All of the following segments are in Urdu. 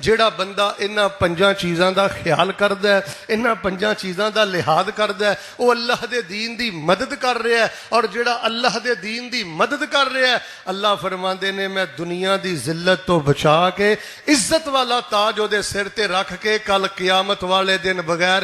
ਜਿਹੜਾ ਬੰਦਾ ਇਹਨਾਂ ਪੰਜਾਂ ਚੀਜ਼ਾਂ ਦਾ ਖਿਆਲ ਕਰਦਾ ਹੈ, ਇਹਨਾਂ ਪੰਜਾਂ ਚੀਜ਼ਾਂ ਦਾ ਲਿਹਾਜ਼ ਕਰਦਾ ਹੈ, ਉਹ ਅੱਲਾਹ ਦੇ ਦੀਨ ਦੀ ਮਦਦ ਕਰ ਰਿਹਾ ਹੈ। ਔਰ ਜਿਹੜਾ ਅੱਲਾਹ ਦੇ ਦੀਨ ਦੀ ਮਦਦ ਕਰ ਰਿਹਾ ਹੈ, ਅੱਲਾਹ ਫਰਮਾਉਂਦੇ ਨੇ ਮੈਂ ਦੁਨੀਆ ਦੀ ਜ਼ਿਲਤ ਤੋਂ ਬਚਾ ਕੇ ਇੱਜ਼ਤ ਵਾਲਾ ਤਾਜ ਉਹਦੇ ਸਿਰ ਤੇ ਰੱਖ ਕੇ ਕੱਲ ਕਿਆਮਤ ਵਾਲੇ ਦਿਨ ਬਗੈਰ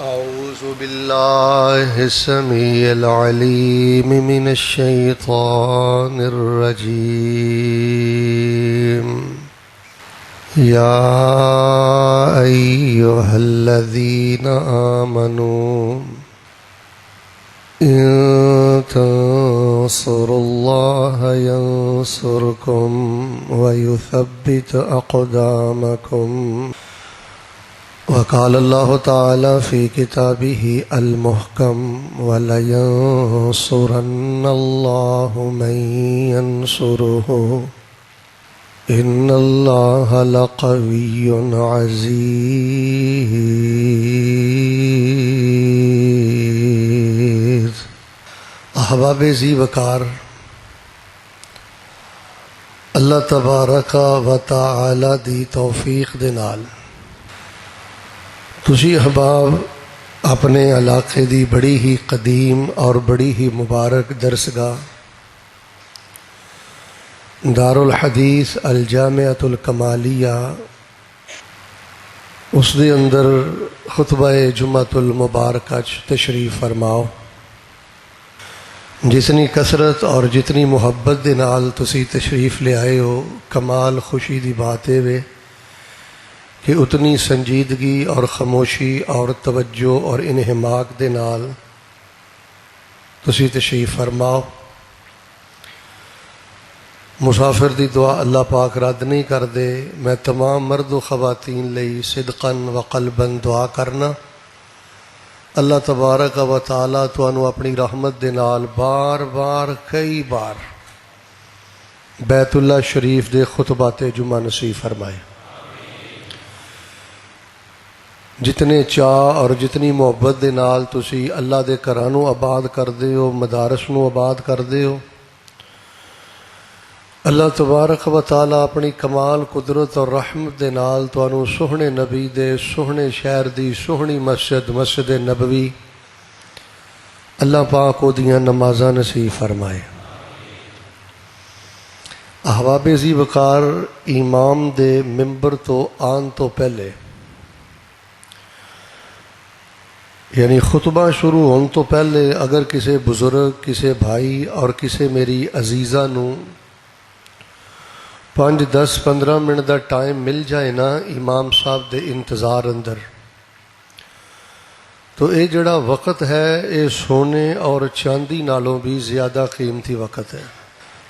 أعوذ بالله السميع العليم من الشيطان الرجيم يا أيها الذين آمنوا إن تنصروا الله ينصركم ويثبت أقدامكم وقال الله تعالى في كتابه المحكم ولينصرن الله من ينصره إن الله لقوي عزيز۔ احباب زی وقار، اللہ تبارک و تعالی دی توفیق دے نال تسی احباب اپنے علاقے دی بڑی ہی قدیم اور بڑی ہی مبارک درسگاہ دار الحدیث الجامعۃ الکمالیہ اس دے اندر خطبہ جمعۃ المبارکہ تشریف فرماؤ۔ جتنی کثرت اور جتنی محبت دے نال تسی تشریف لے آئے ہو، کمال خوشی دی بات ہے کہ اتنی سنجیدگی اور خاموشی اور توجہ اور انہماک دے نال تسی تشریف فرماؤ۔ مسافر دی دعا اللہ پاک رد نہیں کر دے۔ میں تمام مرد و خواتین لئی صدقاً و قلباً دعا کرنا اللہ تبارک و تعالی تانوں اپنی رحمت دے نال بار بار کئی بار بیت اللہ شریف دے خطبات جمعہ نصیب فرمائے۔ جتنے چاہ اور جتنی محبت دے نال تسی اللہ دے گھرانوں آباد کردے ہو، مدارس نو آباد کردے ہو، اللہ تبارک و تعالی اپنی کمال قدرت اور رحمت دے نال تانوں سوہنے نبی دے سوہنے شہر دی سوہنی مسجد نبوی اللہ پاک او دیاں نمازاں نصیب فرمائے۔ احباب زی وقار، امام دے ممبر تو آن تو پہلے یعنی خطبہ شروع ہون تو پہلے اگر کسی بزرگ، کسی بھائی اور کسی میری عزیزہ نو 5 10 15 منٹ دا ٹائم مل جائے نا امام صاحب دے انتظار اندر، تو اے جڑا وقت ہے اے سونے اور چاندی نالوں بھی زیادہ قیمتی وقت ہے۔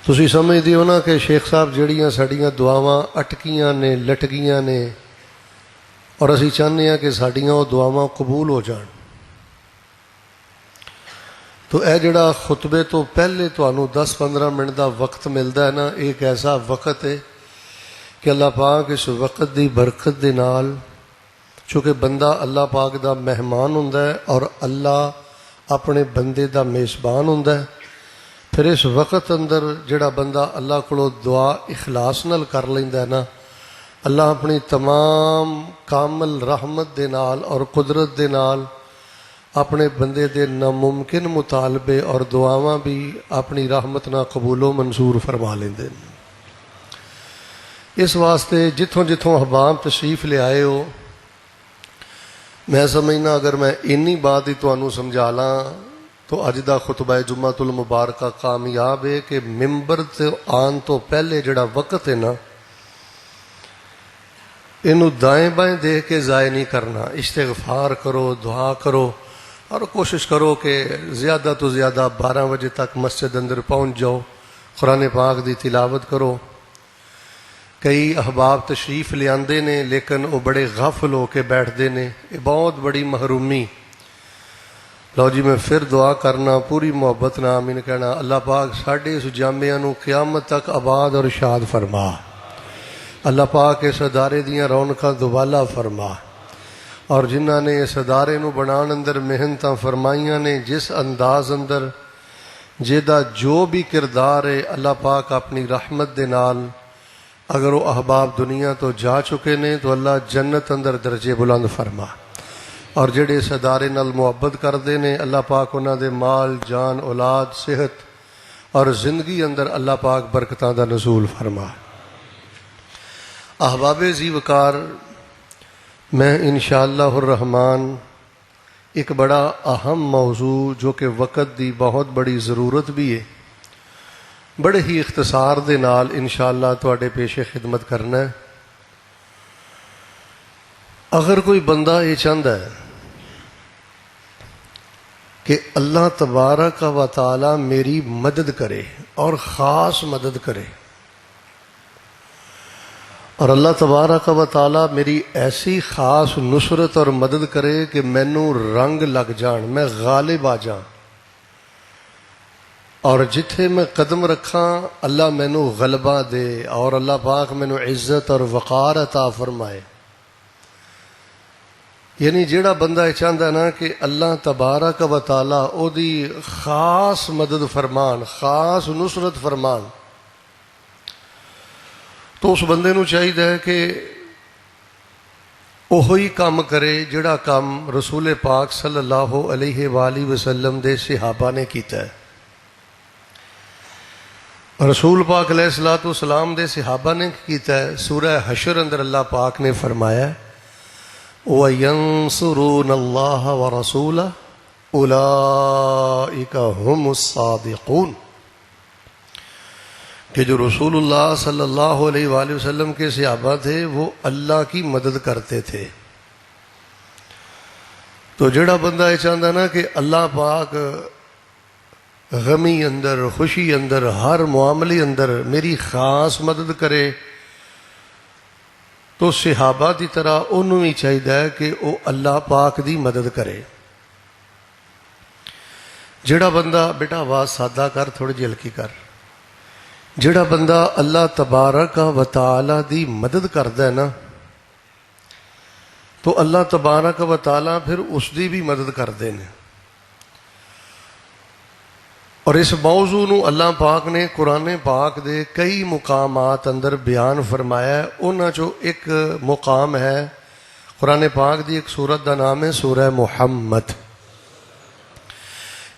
تسی سمجھ دیو نا کہ شیخ صاحب جڑیاں ساڑیاں دعاواں اٹکیاں نے لٹکیاں نے اور اسی چاہنے ہیں کہ ساڑیاں وہ دعاواں قبول ہو جان، تو اے جڑا خطبے تو پہلے تانوں 10 15 منٹ دا وقت ملدا ہے نا، ایک ایسا وقت ہے کہ اللہ پاک اس وقت دی برکت دے نال، چونکہ بندہ اللہ پاک دا مہمان ہوندا ہے اور اللہ اپنے بندے دا میزبان ہوندا ہے، پھر اس وقت اندر جڑا بندہ اللہ کولوں دعا اخلاص نال کر لیندا ہے نا، اللہ اپنی تمام کامل رحمت دے نال اور قدرت دے نال اپنے بندے دے ناممکن مطالبے اور دعاواں بھی اپنی رحمت نہ قبول و منظور فرما لیندے۔ اس واسطے جتھوں جتھوں احباب تشریف لے آئے ہو، میں سمجھنا اگر میں اینی بات ہی تانوں سمجھا لاں تو اج دا خطبہ جمعۃ المبارکہ کامیاب ہے کہ ممبر تے آن تو پہلے جڑا وقت ہے نا، اینو دائیں بائیں دیکھ کے ضائع نہیں کرنا۔ استغفار کرو، دعا کرو اور کوشش کرو کہ زیادہ تو زیادہ 12 بجے تک مسجد اندر پہنچ جاؤ، قرآن پاک دی تلاوت کرو۔ کئی احباب تشریف لے آندے نے لیکن وہ بڑے غافل ہو کے بیٹھتے نے، یہ بہت بڑی محرومی۔ لو جی میں پھر دعا کرنا پوری محبت نہ آمین کہنا، اللہ پاک ساڈے اس جامعہ نو قیامت تک آباد اور شاد فرما، اللہ پاک اس ادارے دیاں رونقاں دوبالا فرما، اور جنہاں نے اس ادارے نو بنان اندر محنتاں فرمائیاں نے، جس انداز اندر جہدا جو بھی کردار ہے اللہ پاک اپنی رحمت دے نال اگر وہ احباب دنیا تو جا چکے نے تو اللہ جنت اندر درجے بلند فرما، اور جڑے اس ادارے نال محبت کرتے ہیں اللہ پاک انہاں دے مال جان اولاد صحت اور زندگی اندر اللہ پاک برکتاں دا نزول فرما۔ احباب ذی وقار، میں انشاءاللہ الرحمن ایک بڑا اہم موضوع جو کہ وقت دی بہت بڑی ضرورت بھی ہے، بڑے ہی اختصار دے نال انشاءاللہ تواڈے پیش خدمت کرنا ہے۔ اگر کوئی بندہ یہ چاہتا ہے کہ اللہ تبارک و تعالی میری مدد کرے اور خاص مدد کرے، اور اللہ تبارک و تعالی میری ایسی خاص نصرت اور مدد کرے کہ مینوں رنگ لگ جان، میں غالب آ جان، اور جتھے میں قدم رکھاں اللہ مینوں غلبہ دے، اور اللہ پاک مینوں عزت اور وقار عطا فرمائے۔ یعنی جیڑا بندہ یہ چاہتا ہے نا کہ اللہ تبارک و تعالی او دی خاص مدد فرمان، خاص نصرت فرمان، تو اس بندے نو چاہیے کہ وہی کام کرے جڑا کام رسول پاک صلی اللہ علیہ وآلہ وسلم دے صحابہ نے کیتا ہے۔ رسول پاک علیہ الصلوۃ والسلام دے صحابہ نے کیتا ہے۔ سورہ حشر اندر اللہ پاک نے فرمایا وَيَنصُرُونَ اللَّهَ وَرَسُولَهُ أُولَئِكَ هُمُ الصَّادِقُونَ، کہ جو رسول اللہ صلی اللہ علیہ وآلہ وسلم کے صحابہ تھے وہ اللہ کی مدد کرتے تھے۔ تو جڑا بندہ یہ چاہتا ہے نا کہ اللہ پاک غمی اندر خوشی اندر ہر معاملے اندر میری خاص مدد کرے، تو صحابہ دی طرح انہوں ہی چاہیے کہ وہ اللہ پاک دی مدد کرے۔ جڑا بندہ، بیٹا آواز سادہ کر، تھوڑی جی ہلکی کر، جڑا بندہ اللہ تبارک و تعالی دی مدد کردا ہے نا، تو اللہ تبارک و تعالی پھر اس دی بھی مدد کردے ہیں۔ اور اس موضوع نو اللہ پاک نے قرآن پاک دے کئی مقامات اندر بیان فرمایا ہے۔ انہاں چو ایک مقام ہے قرآن پاک دی ایک سورت دا نام ہے سورہ محمد۔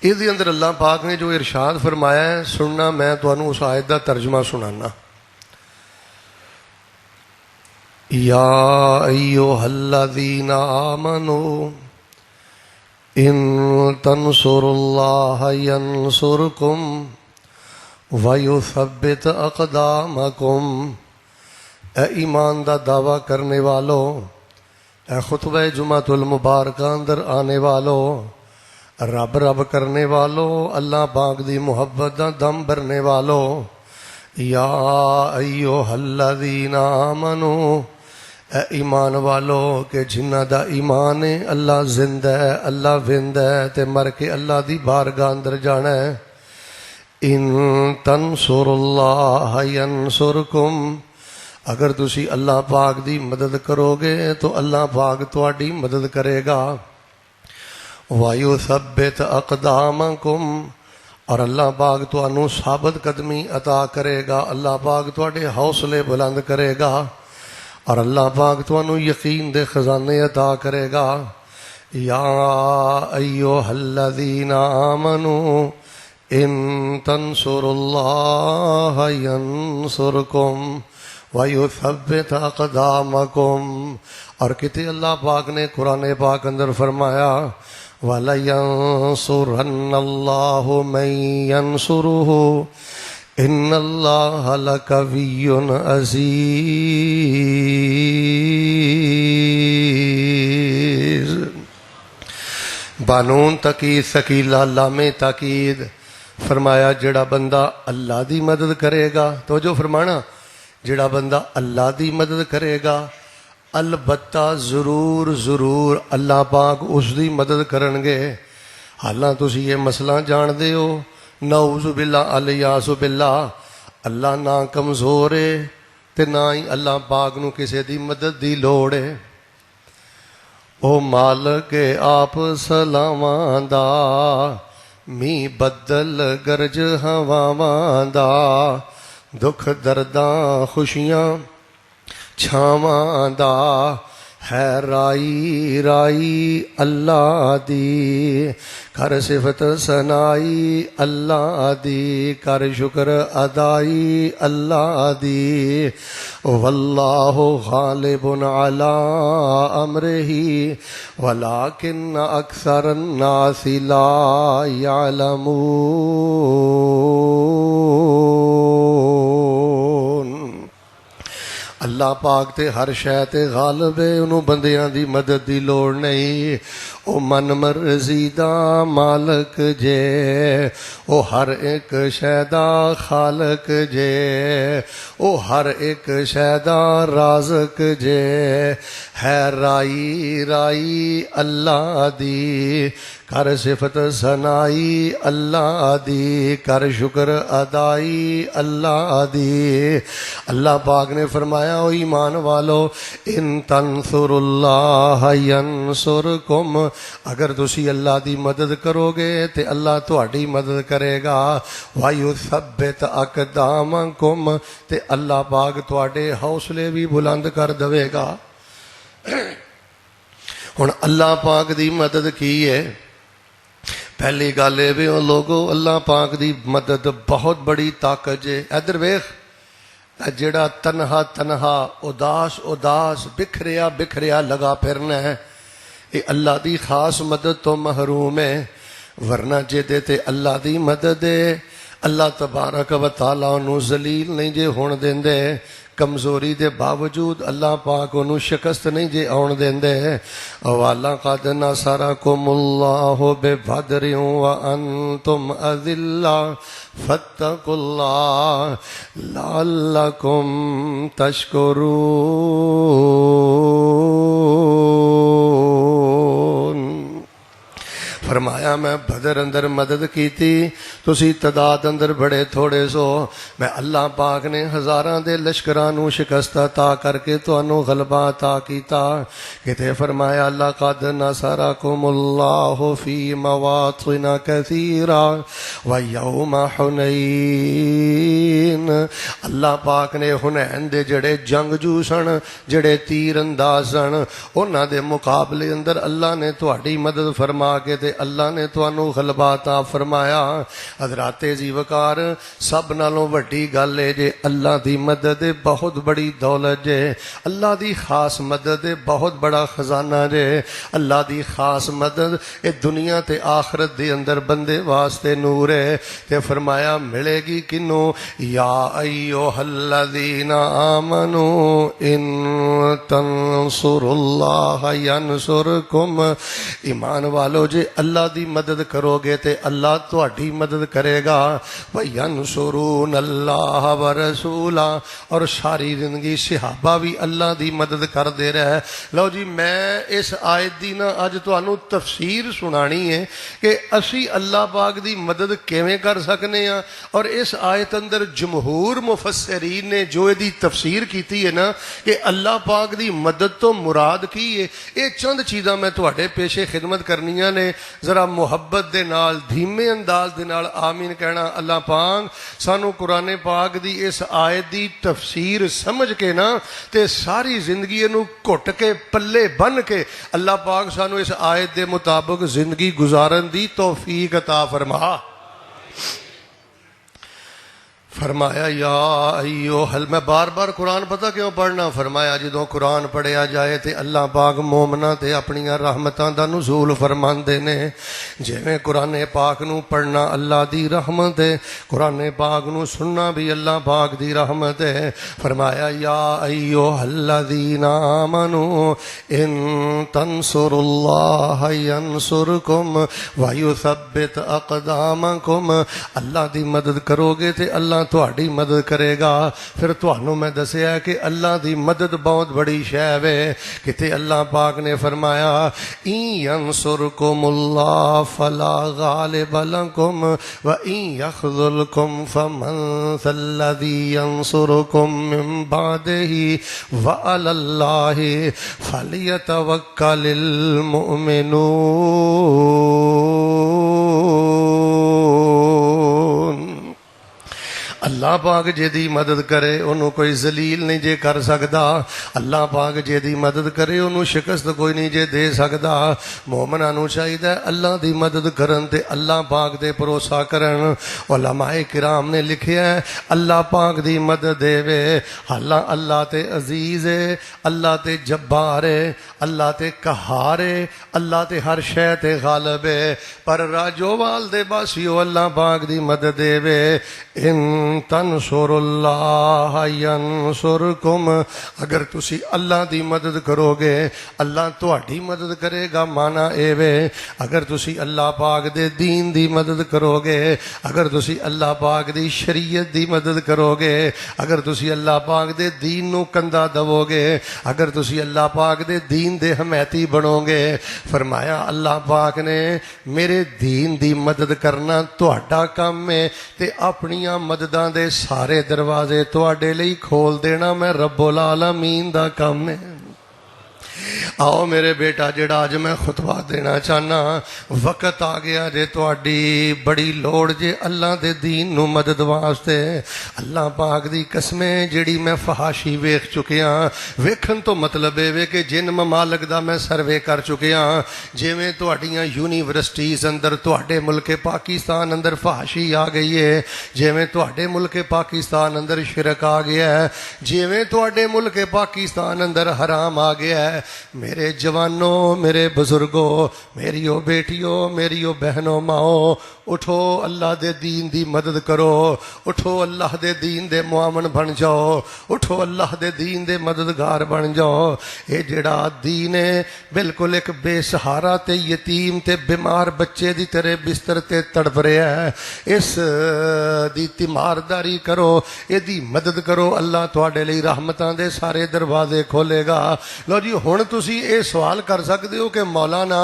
اس دے اندر اللہ پاک نے جو ارشاد فرمایا ہے سننا، میں تانوں اس آیت دا ترجمہ سنانا۔ یا ایھا الذین آمنوا ان تنصروا اللہ ینصرکم ویثبت اقدامکم، اے ایمان دا دعویٰ کرنے والو، اے خطبہ جمعۃ المبارکہ اندر آنے والو، رب رب کرنے والو، اللہ پاک دی محبت دا دم بھرنے والو، یا ایھا الذین آمنوا، اے ایمان والو کہ جنہ دا ایمان ہے اللہ زندہ ہے، اللہ وند ہے تے مر کے اللہ دی بارگاہ اندر جانا ہے۔ ان تنصروا اللہ ینصرکم، اگر تسی اللہ پاک دی مدد کرو گے تو اللہ پاک تواڈی مدد کرے گا۔ وَيُثَبِّتْ أَقْدَامَكُمْ، اور اللہ پاک تانوں ثابت قدمی عطا کرے گا، اللہ پاک تواڈے حوصلے بلند کرے گا، اور اللہ پاک تانوں یقین دے خزانے عطا کرے گا۔ یا ایھا الذین آمنوا ان تنصروا اللہ ینصرکم وَيُثَبِّتْ أَقْدَامَكُمْ، اور کتے اللہ پاک نے قرآن پاک اندر فرمایا وَلَيَنصُرَنَّ اللَّهُ مَن يَنصُرُهُ إِنَّ اللَّهَ لَقَوِيٌّ عَزِيزٌ۔ بانون تقید ثقیلہ لام تاکید فرمایا جڑا بندہ اللہ دی مدد کرے گا، تو جو فرمانا جڑا بندہ اللہ دی مدد کرے گا البتہ ضرور ضرور اللہ پاک اس دی مدد کرن گے۔ حالاں تسی یہ مسئلہ جان دے ہو، نعوذ باللہ الیاذ باللہ، اللہ نہ کمزور ہے تے نہ ہی اللہ پاک نو کسے دی مدد دی لوڑ ہے۔ او مالک آپ سلاماں دا ਮੀਂਹ ਬੱਦਲ ਗਰਜ ਹਵਾਵਾਂ ਦਾ, ਦੁੱਖ ਦਰਦਾਂ ਖੁਸ਼ੀਆਂ ਛਾਵਾਂ ਦਾ, ਹੈ ਰਾਈ ਰਾਈ ਅੱਲਾ ਦੀ। ਕਰ ਸਿਫਤ ਸਨਾਈ ਅੱਲਾ ਦੀ, ਕਰ ਸ਼ੁਕਰ ਅਦਾਈ ਅੱਲਾ ਦੀ। ਵੱਲਾਹੁ ਗਾਲਿਬੁਨ ਅਲਾ ਅਮਰਿhi ਵਲਾਕਿਨ ਅਕਸਰ الناس ਲਾ ਯਅਲਮੂਨ। ਅੱਲਾ ਪਾਕ ਤੇ ਹਰ ਸ਼ੈ ਤੇ ਗਾਲਬ ਹੈ, ਉਹਨੂੰ ਬੰਦਿਆਂ ਦੀ ਮਦਦ ਦੀ ਲੋੜ ਨਹੀਂ। ਉਹ ਮਨ ਮਰਜ਼ੀ ਦਾ ਮਾਲਕ ਜੇ, ਉਹ ਹਰ ਇੱਕ ਸ਼ੈ ਦਾ ਖਾਲਕ ਜੇ, ਉਹ ਹਰ ਇੱਕ ਸ਼ੈ ਦਾ ਰਾਜ਼ਕ ਜੇ। ਹੈ ਰਾਈ ਰਾਈ ਅੱਲਾ ਦੀ, ਕਰ ਸਿਫਤ ਸਨਾਈ ਅੱਲਾ ਦੀ, ਕਰ ਸ਼ੁਕਰ ਅਦਾਈ ਅੱਲਾ ਦੀ। اللہ پاک نے فرمایا او ایمان والو ان تنصراللہ ینصرکم، اگر تسی اللہ دی مدد کرو گے تے اللہ تہاڈی مدد کرے گا۔ وَيُثَبِّتْ أَقْدَامَكُمْ، تے اللہ پاک تہاڈے حوصلے بھی بلند کر دے گا۔ ہن اللہ پاک دی مدد کی ہے؟ پہلی گل اے وی لوگو اللہ پاک دی مدد بہت بڑی طاقت ہے۔ ادھر ویکھ، جڑا تنہا تنہا اداس اداس بکھریا بکھریا لگا پھرنا ہے، یہ اللہ دی خاص مدد تو محروم ہے۔ ورنہ جے تے اللہ دی مدد ہے، اللہ تبارک و تعالیٰ انہوں ذلیل نہیں جے ہون دیندے، کمزوری دے باوجود اللہ پاک انہوں شکست نہیں جے آن دیندے۔ وَلَقَدْ نَصَرَكُمُ اللَّهُ بِبَدْرٍ وَأَنْتُمْ أَذِلَّةٌ فَاتَّقُوا اللَّهَ لَعَلَّكُمْ تَشْكُرُونَ۔ فرمایا میں بدر اندر مدد کی تھی، تسی تعداد اندر بڑے تھوڑے سو، میں اللہ پاک نے ہزاراں دے لشکرانوں شکست عطا کر کے تانوں غلبہ عطا کیتا۔ کتے فرمایا لقد نصرکم اللہ فی مواطن کثیرہ ویوم حنین۔ اللہ پاک نے حنین دے جڑے جنگجو سن، جڑے تیر انداز سن، انہاں دے مقابلے اندر اللہ نے تہاڈی مدد فرما کے تے اللہ نے تانوں غلبہ عطا فرمایا۔ حضرات عزیز وقار، سب نالوں وڈی گل ہے جے اللہ دی مدد بہت بڑی دولت جے، اللہ دی خاص مدد بہت بڑا خزانہ جے۔ اللہ دی خاص مدد اے دنیا تے آخرت دے اندر بندے واسطے نور ہے۔ تے فرمایا ملے گی کنوں؟ یا ایھا الذین آمنوا ان تنصروا اللہ ینصرکم۔ ایمان والو جے اللہ دی مدد کرو گے تے اللہ تہاڈی مدد کرے گا۔ وَيَنْصُرُونَ اللَّهَ وَرَسُولَهُ، اور ساری زندگی صحابہ بھی اللہ دی مدد کر دے رہے۔ لو جی میں اس آیت دی نا اج تانوں تفسیر سنانی ہے کہ اسی اللہ پاک دی مدد کیویں کر سکنے ہاں، اور اس آیت اندر جمہور مفسرین نے جو دی تفسیر کیتی ہے نا کہ اللہ پاک دی مدد تو مراد کی ہے، یہ چند چیزاں میں تہاڈے پیشے خدمت کرنیاں نے۔ ذرا محبت دے نال دھیمے انداز دے نال آمین کہنا۔ اللہ پاک سانو قرآن پاک دی اس آیت دی تفسیر سمجھ کے نا تے ساری زندگی نو گھٹ کے پلے بن کے اللہ پاک سانو اس آیت دے مطابق زندگی گزارن دی توفیق عطا فرما۔ فرمایا یا ایوہ، میں بار بار قرآن پتہ کیوں پڑھنا؟ فرمایا جدوں قرآن پڑھیا جائے تے اللہ پاک مومناں تے اپنیاں رحمتاں دا نزول فرماندے نے۔ جویں قرآن پاک نو پڑھنا اللہ دی رحمت ہے، قرآن پاک نو سننا بھی اللہ پاک دی رحمت ہے۔ فرمایا یا ایوہ الذین آمنوا ان تنصروا اللہ ینصرکم ویثبت اقدامکم۔ اللہ دی مدد کرو گے تے اللہ تہاڈی مدد کرے گا۔ پھر تہانوں میں دسیا کہ اللہ دی مدد بہت بڑی شے ہے۔ کتے اللہ پاک نے فرمایا ان ینصرکم اللہ فلا غالب لکم وان یخذلکم فمن ذا الذی ینصرکم من بعدہ وعلی اللہ فلیتوکل المؤمنون۔ اللہ پاک جیدی مدد کرے انہوں کوئی ذلیل نہیں جے کر سکدا، اللہ پاک جیدی مدد کرے انہوں شکست کوئی نہیں جے دے سکدا۔ مومناں نوں چاہیے اللہ دی مدد کرن تے اللہ پاک دے بھروسہ کرن۔ علماء کرام نے لکھیا ہے اللہ پاک دی مدد دے وے، اللہ تے عزیز ہے، اللہ تے جبار ہے، اللہ تے قہار ہے، اللہ تے ہر شے تے غالب ہے، پر راجو وال دے باسیو اللہ پاک دی مدد دے وے۔ ان تنصر اللہ ینصرکم، اگر تسی اللہ دی مدد کرو گے اللہ تہاڈی مدد کرے گا، مانا اے وے اگر تسی اللہ پاک دے دین دی مدد کرو گے، اگر تسی اللہ پاک دی شریعت دی مدد کرو گے، اگر تسی اللہ پاک دے دین نو کندھا دو گے، اگر تسی اللہ پاک دے دین دے حمایتی بنو گے، فرمایا اللہ پاک نے میرے دین دی مدد کرنا تہاڈا کام ہے تے اپنیاں مدداں دے سارے دروازے تہاڈے لئی کھول دینا میں رب العالمین دا کام ہے۔ آؤ میرے بیٹا جڑا اج میں خطبہ دینا چاہنا، وقت آ گیا جے تہاڈی بڑی لوڑ جے اللہ دے دین نو مدد واسطے۔ اللہ پاک دی قسمیں جڑی میں فحاشی ویکھ چکیاں، ویکھن تو مطلب اے کہ جن ممالک دا میں سروے کر چکیاں، جویں تہاڈیاں یونیورسٹیز اندر تہاڈے ملک پاکستان اندر فحاشی آ گئی ہے، جویں تہاڈے ملک پاکستان اندر شرک آ گیا ہے، جویں تہاڈے ملک پاکستان اندر حرام آ گیا ہے۔ میرے جوانوں، میرے بزرگوں، میریو بیٹیوں، میریو بہنوں، ماؤں، اٹھو اللہ دے دین دی مدد کرو، اٹھو اللہ دے دین دے معاون بن جاؤ، اٹھو اللہ دے دین دے مددگار بن جاؤ۔ اے جڑا دین ہے بالکل ایک بے سہارا تے یتیم تے بیمار بچے دی طرح بستر تے تڑپ رہا ہے، اس دی تیمارداری کرو، اے دی مدد کرو، اللہ تواڈے لئی رحمتاں دے سارے دروازے کھولے گا۔ لو جی ہن تسی اے سوال کر سکتے ہو کہ مولانا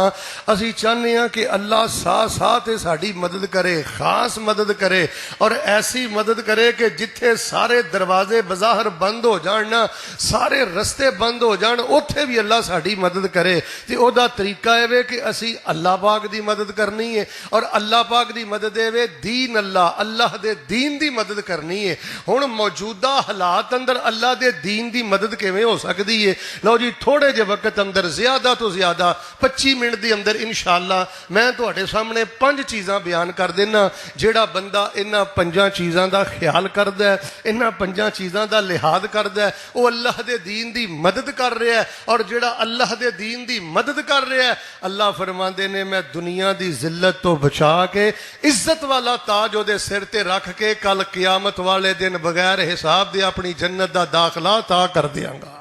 اسی چاہنے ہیں کہ اللہ ساتھ ساڈی مدد کرے، خاص مدد کرے، اور ایسی مدد کرے کہ جتھے سارے دروازے بظاہر بند ہو جان، سارے رستے بند ہو جان، اوتھے بھی اللہ ساڈی مدد کرے۔ تے او دا طریقہ اے وے کہ اسی اللہ پاک دی مدد کرنی ہے، اور اللہ پاک دی مدد اے وے دین اللہ دے دین دی مدد کرنی ہے۔ ہن موجودہ حالات اندر اللہ دے دین دی مدد کیویں ہو سکدی ہے؟ لو جی تھوڑے جے وقت اندر زیادہ تو زیادہ 25 منٹ دی اندر انشاءاللہ میں تواڈے سامنے 5 چیزاں بیان کر دینا۔ جیڑا بندہ انہاں 5 چیزاں دا خیال کردا ہے، انہاں 5 چیزاں دا لحاظ کردا ہے، وہ اللہ دے دین دی مدد کر رہا ہے، اور جیڑا اللہ دے دین دی مدد کر رہا ہے اللہ فرماندے نے میں دنیا دی ذلت تو بچا کے عزت والا تاج او دے سر تے رکھ کے کل قیامت والے دن بغیر حساب دے اپنی جنت دا داخلہ عطا کر دیاں گا۔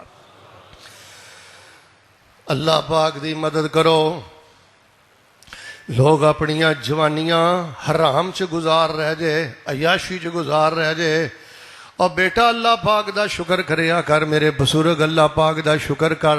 اللہ پاک دی مدد کرو۔ لوگ اپنیاں جوانیاں حرام چ گزار رہ جائے، عیاشی چ گزار رہ جائے، اور بیٹا اللہ پاک دا شکر کریا کر، میرے بزرگ اللہ پاک دا شکر کر۔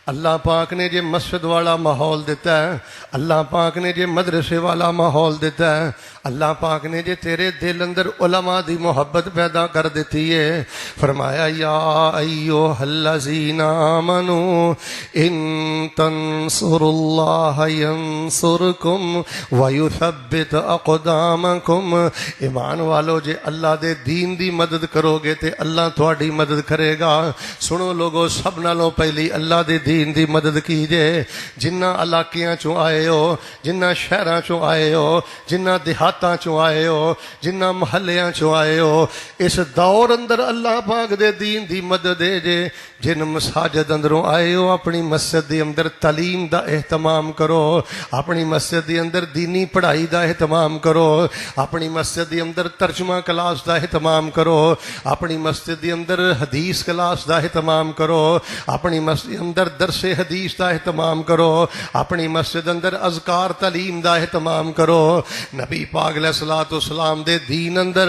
اللہ پاک نے جے مسجد والا ماحول دیتا ہے، اللہ پاک نے جے مدرسے والا ماحول دیتا ہے، اللہ پاک نے جے تیرے دل اندر علماء دی محبت پیدا کر دیتی ہے، فرمایا یا ایھا الذین آمنوا ان تنصروا اللہ ینصرکم ویثبت اقدامکم۔ ایمان والو جے اللہ دے دین دی مدد کرو گے تے اللہ تہاڈی مدد کرے گا۔ سنو لوگو، سب نالوں پہلی اللہ دے دین دی مدد کیجے۔ جنہ علاقیاں چوں آئے ہو، جنہ شہراں چوں آئے ہو، جنہ دیہاتاں چوں آئے ہو، جنہ محلیاں چوں آئے ہو، اس دور اندر اللہ پاک دے دین دی مدد دے جے۔ جن مساجد اندروں آئے ہو اپنی مسجد دے اندر تعلیم دا اہتمام کرو، اپنی مسجد دے اندر دینی پڑھائی دا اہتمام کرو، اپنی مسجد دے اندر ترجمہ کلاس دا اہتمام کرو، اپنی مسجد دے اندر حدیث کلاس دا اہتمام کرو، اپنی مسجد اندر درس حدیث دا اہتمام کرو، اپنی مسجد اندر اذکار تعلیم دا اہتمام کرو۔ نبی پاک علیہ الصلوۃ والسلام دے دین اندر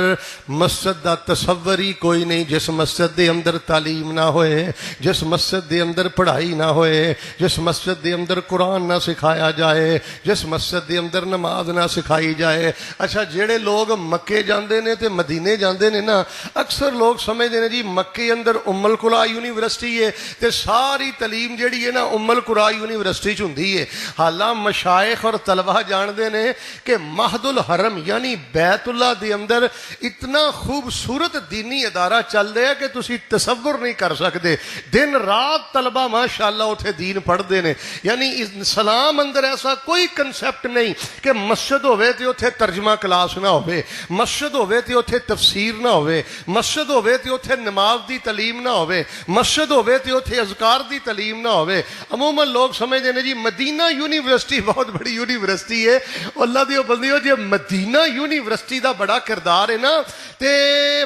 مسجد دا تصور ہی کوئی نہیں جس مسجد دے اندر تعلیم نہ ہوئے، جس مسجد دے اندر پڑھائی نہ ہوئے، جس مسجد دے اندر قرآن نہ سکھایا جائے، جس مسجد دے اندر نماز نہ سکھائی جائے۔ اچھا جڑے لوگ مکے جاندے نے تے مدینے جاندے نے نا، اکثر لوگ سمجھدے نے جی مکے اندر ام القری یونیورسٹی ہے تے ساری تعلیم جیڑی ہے نا امل قرا یونیورسٹی چ ہوندی ہے. حالاں مشائخ اور طلبہ جانتے ہیں کہ مہد الحرم یعنی بیت اللہ دے اندر اتنا خوبصورت دینی ادارہ چل رہا ہے کہ تسی تصور نہیں کر سکتے. دن رات طلبہ ماشاءاللہ اتنے دین پڑھتے ہیں. یعنی اسلام اندر ایسا کوئی کنسیپٹ نہیں کہ مسجد ہوئے تو اتنے ترجمہ کلاس نہ ہوئے, مسجد ہوئے تو اتنے تفسیر نہ ہوئے, مسجد ہوئے تو اتنے نماز دی تعلیم نہ ہوئے, مسجد ہوئے تو اتنے اذکار دی تعلیم نہ ہوئے. عموماً لوگ سمجھتے ہیں جی مدینہ یونیورسٹی بہت بڑی یونیورسٹی ہے. اللہ دیو بندیو جی مدینہ یونیورسٹی دا بڑا کردار ہے نا تے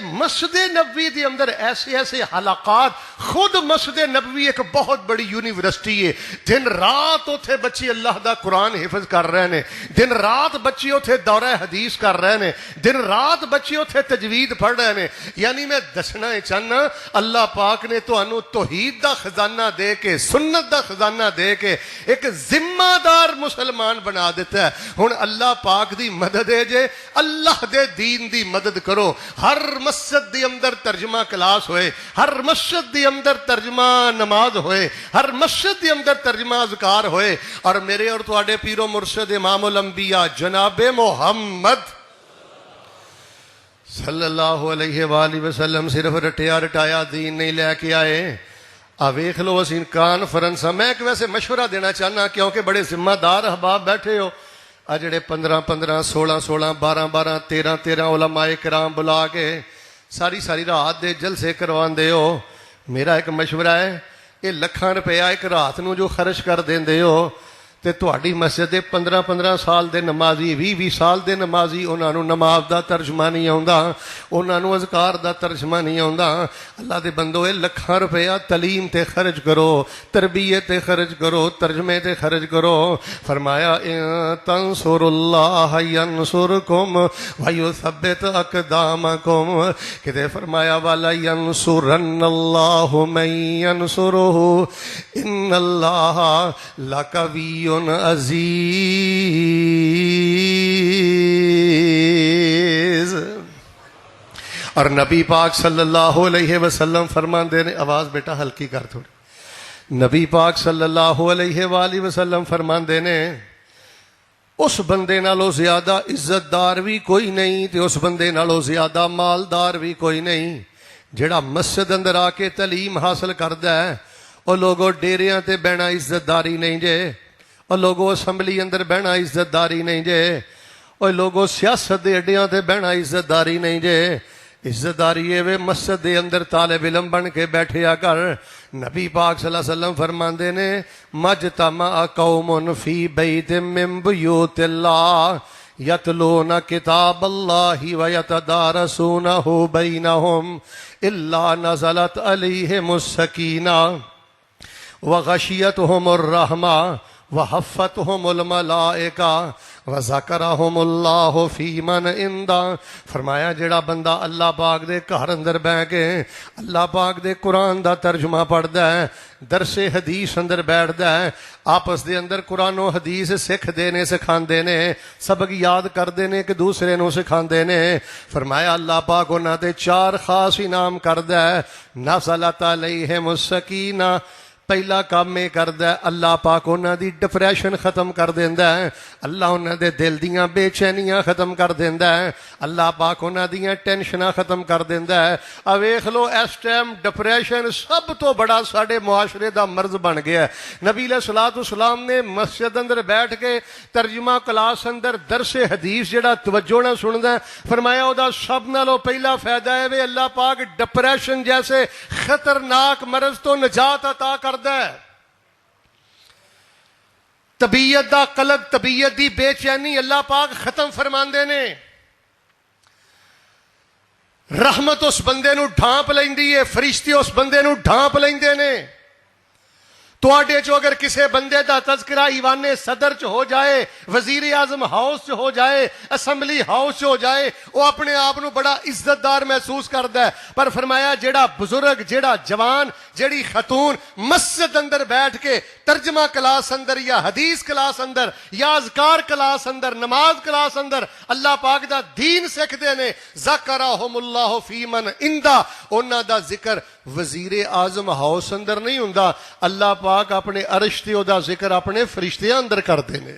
مسجد نبوی دے اندر ایسے ایسے حلقات, خود مسجد نبوی ایک بہت بڑی یونیورسٹی ہے. دن رات اتنے بچے اللہ دا قرآن حفظ کر رہے ہیں, دن رات بچے اتنے دورہ حدیث کر رہے ہیں, دن رات بچے اتنے تجوید پڑھ رہے ہیں. یعنی میں دسنا چاہنا اللہ پاک نے تانوں توحید دا خزانہ دے کے, سنت دا خزانہ دے کے ایک ذمہ دار مسلمان بنا دیتا ہے. ہن اللہ پاک دی مدد ہے جے اللہ دے دین دی مدد کرو. ہر مسجد دی اندر ترجمہ کلاس ہوئے, ہر مسجد دی اندر ترجمہ نماز ہوئے, ہر مسجد دی اندر ترجمہ اذکار ہوئے. اور میرے اور تواڈے پیر و مرشد امام الانبیاء جناب محمد صلی اللہ علیہ وآلہ وسلم صرف رٹیا رٹایا دین نہیں لے کے آئے. ویکھ لو اسی کانفرنس. میں ایک ویسے مشورہ دینا چاہنا کیونکہ بڑے ذمہ دار احباب بیٹھے ہو. جڑے 15 16 12 13 علماء کرام بلا کے ساری رات دے جلسے کرواندے ہو. میرا ایک مشورہ ہے, یہ لکھاں روپیہ ایک رات نو جو خرچ کر دیندے ہو تے تہاڈی مسجد دے 15 سال دے نمازی 20 سال دے نمازی انہاں نو نماز دا ترجمہ نہیں آوندا, انہاں نو اذکار دا ترجمہ نہیں آوندا. اللہ دے بندو لکھاں روپیہ تعلیم تے خرچ کرو, تربیت تے خرچ کرو, ترجمے تے خرچ کرو. فرمایا ان تنصروا اللہ ینصرکم ویثبت اقدامکم. کتے فرمایا والا ینصرن اللہ من ینصرہ ان اللہ لقوی عزیز. اور نبی پاک صلی اللہ علیہ وسلم فرماندے نے, آواز بیٹا ہلکی کر تھوڑی. نبی پاک صلی اللہ علیہ وآلہ وسلم فرماندے نے اس بندے نالوں زیادہ عزت دار بھی کوئی نہیں تے اس بندے نالوں زیادہ مالدار بھی کوئی نہیں جڑا مسجد اندر آ کے تعلیم حاصل کردا ہے. اور لوگوں ڈیریاں تے بہنا عزت داری نہیں جے, اور لوگوں اسمبلی اندر بہنا عزت داری نہیں جے, اور لوگوں سیاست دے اڈیاں تے بہنا عزت داری نہیں جے. عزت داری ہے مسجد دے اندر طالب علم بن کے بیٹھیا کر. نبی پاک صلی اللہ علیہ وسلم فرماندے نے مجتمع قوم فی بیت من بیوت اللہ یتلون کتاب اللہ ویتدارسونہ بینہم الا نزلت علیہم السکینہ وغشیتہم الرحمہ وحفتہم الملائکہ وذکرہم اللہ فی من عندہ. فرمایا جڑا بندہ اللہ پاک دے گھر اندر بیٹھ کے اللہ پاک دے قرآن دا ترجمہ پڑھدا ہے, درس حدیث اندر بیٹھدا ہے, آپس دے اندر قرآن و حدیث سکھ دینے سکھاندے نے, سبق یاد کردے نے کہ دوسرے نو سکھاندے نے. فرمایا اللہ پاک انہاں تے 4 خاص انعام کردا ہے. نزلت علیہم السکینہ, پہلا کام یہ کردا ہے اللہ پاک انہاں دی ڈپریشن ختم کر دیندا ہے, اللہ انہاں دے دل دیاں بے چینیاں ختم کر دیندا ہے, اللہ پاک انہاں دیاں ٹینشناں ختم کر دیندا ہے. ویکھ لو اس ٹائم ڈپریشن سب تو بڑا ساڈے معاشرے دا مرض بن گیا ہے. نبی علیہ الصلوۃ والسلام نے مسجد اندر بیٹھ کے ترجمہ کلاس اندر درس حدیث جڑا توجہ نہ سندا ہے, فرمایا او دا سب نالوں پہلا فائدہ ہے اللہ پاک ڈپریشن جیسے خطرناک مرض تو نجات عطا کر طبیعت دا قلق, طبیعت دی بے چینی اللہ پاک ختم فرماندے نے. رحمت اس بندے نو ڈھانپ لیندی ہے, فرشتے اس بندے نو ڈھانپ لیندے نے. تواڈے چو اگر کسے بندے دا تذکرہ ایوان صدر چ ہو جائے, وزیر اعظم ہاؤس چ ہو جائے, اسمبلی ہاؤس چ ہو جائے, وہ اپنے آپ نو بڑا عزت دار محسوس کردا ہے. پر فرمایا جیڑا بزرگ, جیڑا جوان, جیڑی خاتون مسجد اندر بیٹھ کے ترجمہ کلاس اندر یا حدیث کلاس اندر یا اذکار کلاس اندر, نماز کلاس اندر اللہ پاک دا دین سکھدے نے, ذکرہم اللہ فی من عندہ, انہاں دا ذکر ਵਜ਼ੀਰ ਆਜ਼ਮ ਹਾਊਸ ਅੰਦਰ ਨਹੀਂ ਹੁੰਦਾ, ਅੱਲਾਹ ਪਾਕ ਆਪਣੇ ਅਰਸ਼ ਤੇ ਉਹਦਾ ਜ਼ਿਕਰ ਆਪਣੇ ਫਰਿਸ਼ਤਿਆਂ ਅੰਦਰ ਕਰਦੇ ਨੇ।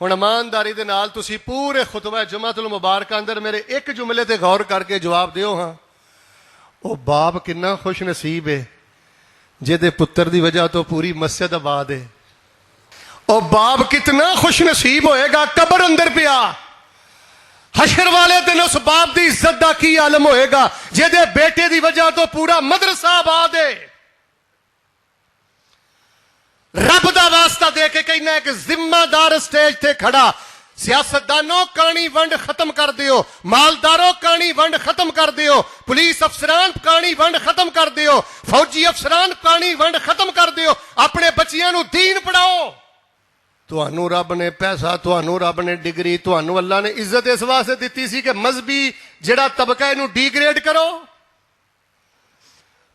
ਹੁਣ ਇਮਾਨਦਾਰੀ ਦੇ ਨਾਲ ਤੁਸੀਂ ਪੂਰੇ ਖੁਤਬਾ ਜੁਮਅਤੁਲ ਮੁਬਾਰਕ ਅੰਦਰ ਮੇਰੇ ਇੱਕ ਜੁਮਲੇ ਤੇ ਗੌਰ ਕਰਕੇ ਜਵਾਬ ਦਿਓ ਹਾਂ। ਉਹ ਬਾਪ ਕਿੰਨਾ ਖੁਸ਼ ਨਸੀਬ ਹੈ ਜਿਹਦੇ ਪੁੱਤਰ ਦੀ ਵਜ੍ਹਾ ਤੋਂ ਪੂਰੀ ਮਸਜਿਦ ਆਬਾਦ ਹੈ। ਉਹ ਬਾਪ ਕਿਤਨਾ ਖੁਸ਼ ਨਸੀਬ ਹੋਏਗਾ ਕਬਰ ਅੰਦਰ ਪਿਆ। ਹਸ਼ਰ ਵਾਲੇ ਦਿਨ ਉਸ ਬਾਪ ਦੀ ਇੱਜ਼ਤ ਦਾ ਕੀ ਆਲਮ ਹੋਏਗਾ ਜਿਹਦੇ ਬੇਟੇ ਦੀ ਵਜ੍ਹਾ ਤੋਂ ਪੂਰਾ ਮਦਰਸਾ ਆਬਾਦ ਹੈ। ਰੱਬ ਦਾ ਵਾਸਤਾ ਦੇ ਕੇ ਕਹਿਣਾ ਇੱਕ ਜ਼ਿੰਮੇਦਾਰ ਸਟੇਜ ਤੇ ਖੜਾ, ਸਿਆਸਤਦਾਨੋਂ ਕਹਾਣੀ ਵੰਡ ਖਤਮ ਕਰ ਦਿਓ, ਮਾਲਦਾਰੋਂ ਕਹਾਣੀ ਵੰਡ ਖਤਮ ਕਰ ਦਿਓ, ਪੁਲਿਸ ਅਫਸਰਾਨ ਕਹਾਣੀ ਵੰਡ ਖਤਮ ਕਰ ਦਿਓ, ਫੌਜੀ ਅਫਸਰਾਨ ਕਹਾਣੀ ਵੰਡ ਖਤਮ ਕਰ ਦਿਓ, ਆਪਣੇ ਬੱਚਿਆਂ ਨੂੰ ਦੀਨ ਪੜਾਓ। ਤੁਹਾਨੂੰ ਰੱਬ ਨੇ ਪੈਸਾ, ਤੁਹਾਨੂੰ ਰੱਬ ਨੇ ਡਿਗਰੀ, ਤੁਹਾਨੂੰ ਅੱਲਾ ਨੇ ਇੱਜ਼ਤ ਇਸ ਵਾਸਤੇ ਦਿੱਤੀ ਸੀ ਕਿ ਮਜ਼ਹਬੀ ਜਿਹੜਾ ਤਬਕਾ ਇਹਨੂੰ ਡੀਗ੍ਰੇਡ ਕਰੋ।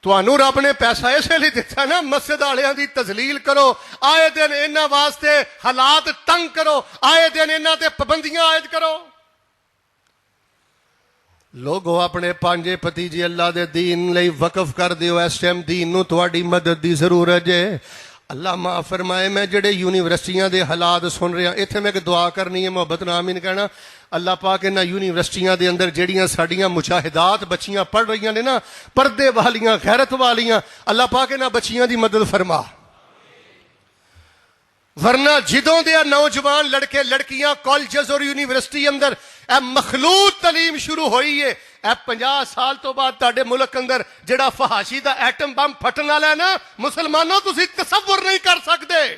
ਤੁਹਾਨੂੰ ਰੱਬ ਨੇ ਪੈਸਾ ਇਸੇ ਲਈ ਦਿੱਤਾ ਨਾ ਮਸਜਿਦ ਵਾਲਿਆਂ ਦੀ ਤਜ਼ਲੀਲ ਕਰੋ, ਆਏ ਦਿਨ ਇਹਨਾਂ ਵਾਸਤੇ ਹਾਲਾਤ ਤੰਗ ਕਰੋ, ਆਏ ਦਿਨ ਇਹਨਾਂ ਤੇ ਪਾਬੰਦੀਆਂ ਆਇਦ ਕਰੋ। ਲੋਗੋ ਆਪਣੇ ਪਾਂਜੇ ਭਤੀਜੇ ਅੱਲਾ ਦੇ ਦੀਨ ਲਈ ਵਕਫ ਕਰ ਦਿਓ। ਇਸ ਟਾਈਮ ਦੀਨ ਨੂੰ ਤੁਹਾਡੀ ਮਦਦ ਦੀ ਜ਼ਰੂਰਤ ਹੈ। ਅੱਲਾ ਮਾਫ ਫਰਮਾਏ, ਮੈਂ ਜਿਹੜੇ ਯੂਨੀਵਰਸਿਟੀਆਂ ਦੇ ਹਾਲਾਤ ਸੁਣ ਰਿਹਾ, ਇੱਥੇ ਮੈਂ ਇੱਕ ਦੁਆ ਕਰਨੀ ਹੈ, ਮੁਹੱਬਤ ਨਾਲ ਆਮੀਨ ਕਹਿਣਾ। ਅੱਲਾ ਪਾਕ ਇਹਨਾਂ ਯੂਨੀਵਰਸਿਟੀਆਂ ਦੇ ਅੰਦਰ ਜਿਹੜੀਆਂ ਸਾਡੀਆਂ ਮੁਜਾਹਿਦਾਤ ਬੱਚੀਆਂ ਪੜ੍ਹ ਰਹੀਆਂ ਨੇ ਨਾ, ਪਰਦੇ ਵਾਲੀਆਂ, ਗੈਰਤ ਵਾਲੀਆਂ, ਅੱਲਾ ਪਾਕ ਇਹਨਾਂ ਬੱਚੀਆਂ ਦੀ ਮਦਦ ਫਰਮਾ। ਵਰਨਾ ਜਦੋਂ ਦੇ ਨੌਜਵਾਨ ਲੜਕੇ ਲੜਕੀਆਂ ਕਾਲਜਸ ਔਰ ਯੂਨੀਵਰਸਿਟੀ ਅੰਦਰ ਇਹ ਮਖਲੂਤ ਤਾਲੀਮ ਸ਼ੁਰੂ ਹੋਈ ਹੈ, ਇਹ 50 ਸਾਲ ਤੋਂ ਬਾਅਦ ਤੁਹਾਡੇ ਮੁਲਕ ਅੰਦਰ ਜਿਹੜਾ ਫਹਾਸ਼ੀ ਦਾ ਐਟਮ ਬੰਬ ਫਟਣ ਵਾਲਾ ਹੈ ਨਾ, ਮੁਸਲਮਾਨੋਂ ਤੁਸੀਂ ਤਸੱਵੁਰ ਨਹੀਂ ਕਰ ਸਕਦੇ।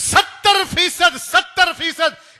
70%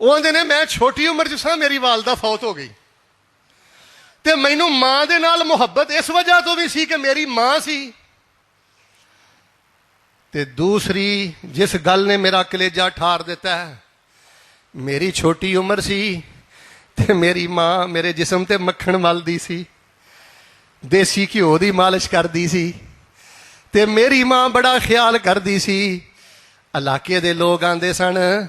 ਉਹ ਆਂਦੇ ਨੇ ਮੈਂ ਛੋਟੀ ਉਮਰ 'ਚ ਸਾਂ, ਮੇਰੀ ਵਾਲਦਾ ਫੌਤ ਹੋ ਗਈ, ਤੇ ਮੈਨੂੰ ਮਾਂ ਦੇ ਨਾਲ ਮੁਹੱਬਤ ਇਸ ਵਜ੍ਹਾ ਤੋਂ ਵੀ ਸੀ ਕਿ ਮੇਰੀ ਮਾਂ ਸੀ, ਤੇ ਦੂਸਰੀ ਜਿਸ ਗੱਲ ਨੇ ਮੇਰਾ ਕਲੇਜਾ ਠਾਰ ਦਿੱਤਾ ਹੈ, ਮੇਰੀ ਛੋਟੀ ਉਮਰ ਸੀ ਤੇ ਮੇਰੀ ਮਾਂ ਮੇਰੇ ਜਿਸਮ ਤੇ ਮੱਖਣ ਮਲਦੀ ਸੀ, ਦੇਸੀ ਘਿਓ ਦੀ ਮਾਲਿਸ਼ ਕਰਦੀ ਸੀ, ਤੇ ਮੇਰੀ ਮਾਂ ਬੜਾ ਖਿਆਲ ਕਰਦੀ ਸੀ। ਇਲਾਕੇ ਦੇ ਲੋਕ ਆਂਦੇ ਸਨ,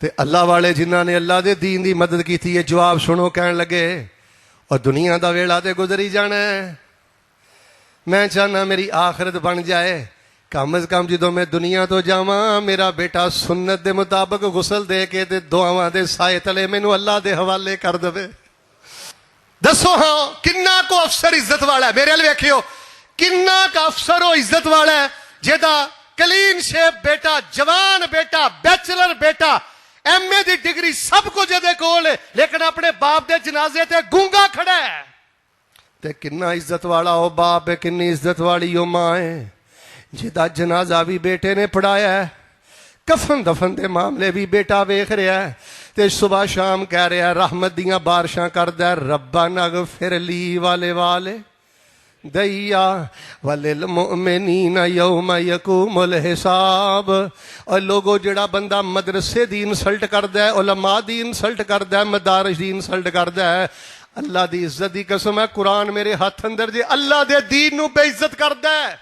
تے اللہ والے جنہاں نے اللہ دے دین دی مدد کیتی ہے جواب سنو، کہن لگے اور دنیا دا ویلا تے گزر ہی جانا ہے، میں چاہنا میری آخرت بن جائے، کم از کم جدوں میں دنیا تو جاواں میرا بیٹا سنت دے مطابق غسل دے کے تے دعاواں دے سائے تلے مینوں اللہ دے حوالے کر دے۔ دسو ہاں کنا کو افسر عزت والا ہے، میرے ال ویکھیو کنا کا افسر وہ عزت والا ہے جہدا کلین شیپ بیٹا، جوان بیٹا، بیچلر بیٹا، ایم اے دی ڈگری سب کچھ دے کول ہے، لیکن اپنے باپ دے جنازے تے گونگا کھڑا ہے۔ تے کنا عزت والا وہ باپ ہے، کنی عزت والی وہ ماں ہے جہدا جنازہ بھی بیٹے نے پڑھایا ہے، کفن دفن دے معاملے بھی بیٹا ویکھ رہا ہے، تے صبح شام کہہ رہا ہے رحمت دیاں بارشاں کردا ہے، ربنا اغفر لی والے والے دیا وللمؤمنین یوم یقوم الحساب۔ اور لوگوں جڑا بندہ مدرسے دی انسلٹ کردا ہے، علماء دی انسلٹ کردا ہے، مدارس دی انسلٹ کردا ہے، اللہ دی عزت دی قسم ہے قرآن میرے ہاتھ اندر جے اللہ دے دین نو بے عزت کردا ہے۔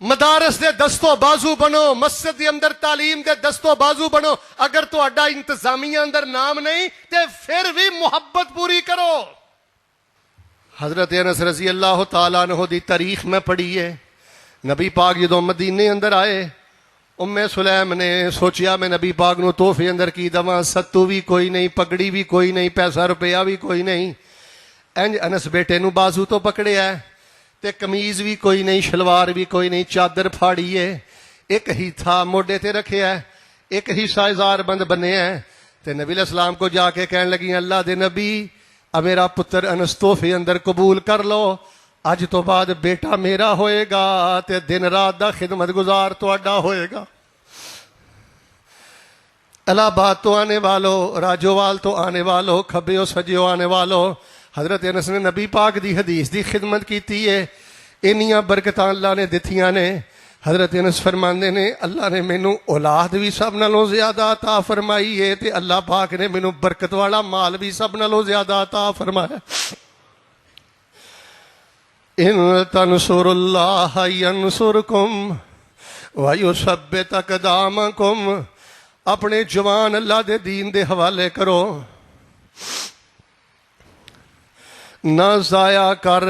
مدارس دے دستو بازو بنو، مسجد دے اندر تعلیم دے دستو بازو بنو، اگر تہاڈا انتظامیہ اندر نام نہیں تے پھر بھی محبت پوری کرو۔ حضرت انس رضی اللہ تعالیٰ عنہ دی تاریخ میں پڑھی ہے، نبی پاک جدوں مدینے اندر آئے، ام سلیم نے سوچیا میں نبی پاک نو تحفے اندر کی دواں، ستو بھی کوئی نہیں، پگڑی بھی کوئی نہیں، پیسہ روپیہ بھی کوئی نہیں، انج انس بیٹے نو بازو تو پکڑے ہے تے قمیض بھی کوئی نہیں، شلوار بھی کوئی نہیں، چادر پھاڑی ہے، ایک ہی تھا موڈے تے رکھے ہے، ایک ہی سائزار بند بنے ہیں، تے نبی علیہ السلام کو جا کے کہنے لگی اللہ دے نبی اب میرا پتر انس تحفے اندر قبول کر لو، اج تو بعد بیٹا میرا ہوئے گا تے دن رات دا خدمت گزار تہاڈا ہوئے گا۔ الہ آباد تو آنے والو، راجووال تو آنے والو، کھبیو سجیو آنے والو، حضرت انس نے نبی پاک دی حدیث دی خدمت کیتی ہے، انیاں برکتاں اللہ نے دتیاں نے۔ حضرت انس فرماندے نے اللہ نے مینوں اولاد بھی سب نالوں زیادہ عطا فرمائی ہے تے اللہ پاک نے مینوں برکت والا مال بھی سب نالوں زیادہ عطا فرمایا۔ ان تنصروا اللہ ینصرکم ویثبت اقدامکم، اپنے جوان اللہ دے دین دے حوالے کرو، نہ ضائع کر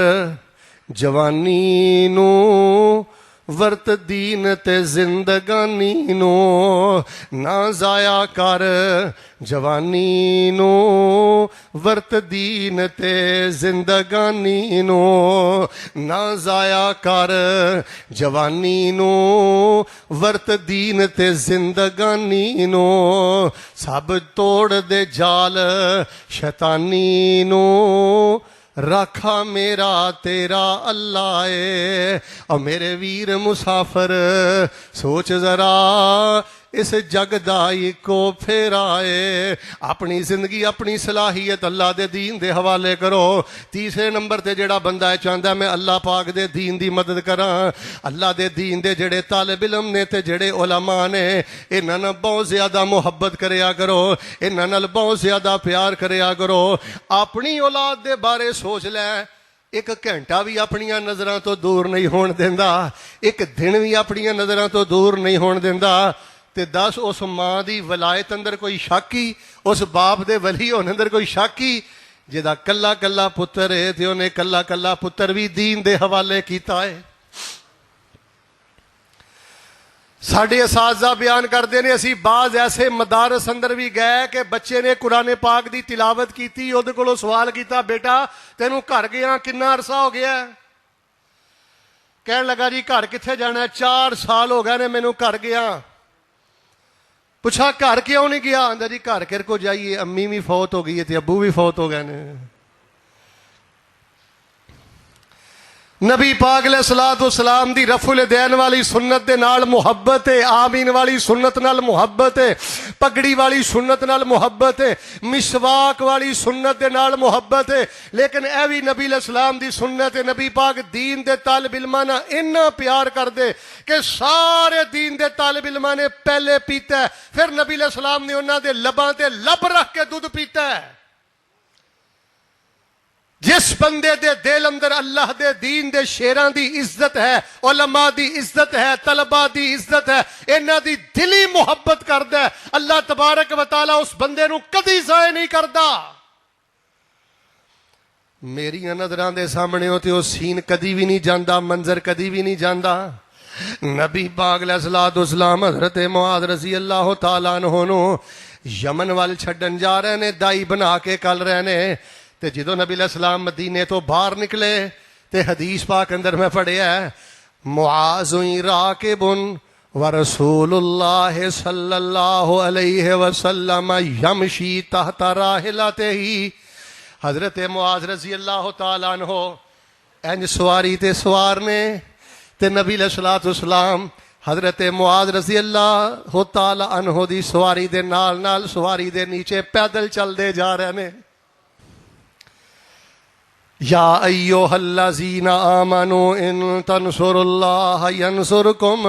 جوانی نو، ورت دین تے زندگانی نو، نہ ضائع کر جوانی نو، ورت دین تے زندگانی نو، نہ ضائع کر جوانی نو، ورت دین تے زندگانی نو، سب توڑ دے جال شیطانی نو، رکھا میرا تیرا اللہ ہے۔ اور میرے ویر مسافر سوچ ذرا اس جگ دائی کو پھیرائے، اپنی زندگی اپنی صلاحیت اللہ دے دین دے حوالے کرو۔ تیسرے نمبر تے جڑا بندہ ہے چاہندا میں اللہ پاک دے دین دی مدد کراں، اللہ دے دین دے جڑے طالب علم نے تے جڑے علماء نے انہاں نال بہت زیادہ محبت کریا کرو، انہاں نال بہت زیادہ پیار کریا کرو۔ اپنی اولاد دے بارے سوچ لے، ایک گھنٹہ بھی اپنیاں نظراں تو دور نہیں ہون دیندا، ایک دن بھی اپنیاں نظراں تو دور نہیں ہون دیندا، تے دس اس ماں دی ولایت اندر کوئی شاکی، اس باپ دے ولی ہونے اندر کوئی شاکی جہاں کلا کلا پتر ہے تے انہیں کلا کلا پتر بھی دین دے حوالے کیتا ہے۔ ساڈے اساتذہ بیان کرتے ہیں اسی بعض ایسے مدارس اندر بھی گئے کہ بچے نے قرآن پاک دی تلاوت کیتی، وہ کو سوال کیتا بیٹا تینوں گھر گیا کنا عرصہ ہو گیا؟ کہنے لگا جی گھر کتنے جانا ہے، 4 سال ہو گئے نے مینوں گھر گیا۔ پوچھا گھر کیوں نہیں گیا؟ آندا جی گھر کر کو جائیے، امی بھی فوت ہو گئی ہے تے ابو بھی فوت ہو گئے نے۔ نبی پاک علیہ الصلوۃ والسلام دی رفع الیدین والی سنت دے نال محبت ہے، آمین والی سنت نال محبت ہے، پگڑی والی سنت نال محبت ہے، مسواک والی سنت دے نال محبت ہے، لیکن اے بھی نبی علیہ السلام دی سنت ہے۔ نبی پاک دین دے طالب علماں نال اتنا پیار کر دے کہ سارے دین دے طالب علماں نے پہلے پیتا ہے، پھر نبی علیہ السلام نے انہاں دے لباں تے لب رکھ کے دودھ پیتا ہے۔ جس بندے دے دل اندر اللہ دے دین دے شیراں دی عزت ہے، علماء دی عزت ہے، طلباء دی عزت ہے، انہاں دی دلی محبت کردا ہے، اللہ تبارک و تعالی اس بندے نو کدی ضائع نہیں کردا۔ میری نظراں دے سامنے ہوتے وہ سین کدی بھی نہیں جاندا، منظر کدی بھی نہیں جاندا۔ نبی پاک علیہ الصلوۃ والسلام حضرت معاذ رضی اللہ تعالیٰ عنہ نو یمن وال چھڈن جا رہے نے، دائی بنا کے کل رہے نے، تے جدو نبی علیہ السلام مدینے تو باہر نکلے تے حدیث پاک اندر میں پڑھیا ہے، معاذ راکب ورسول اللہ صلی اللہ علیہ وسلم یمشی تحت راحلتہ، حضرت معاذ رضی اللہ تعالیٰ عنہ انج سواری تے سوار نے، تے نبی علیہ الصلوۃ والسلام حضرت معاذ رضی اللہ تعالیٰ عنہ دی سواری دے نال نال سواری دے نیچے پیدل چل دے جا رہے نے۔ یا ایھا الذین آمنوا ان تنصروا اللہ ینصرکم،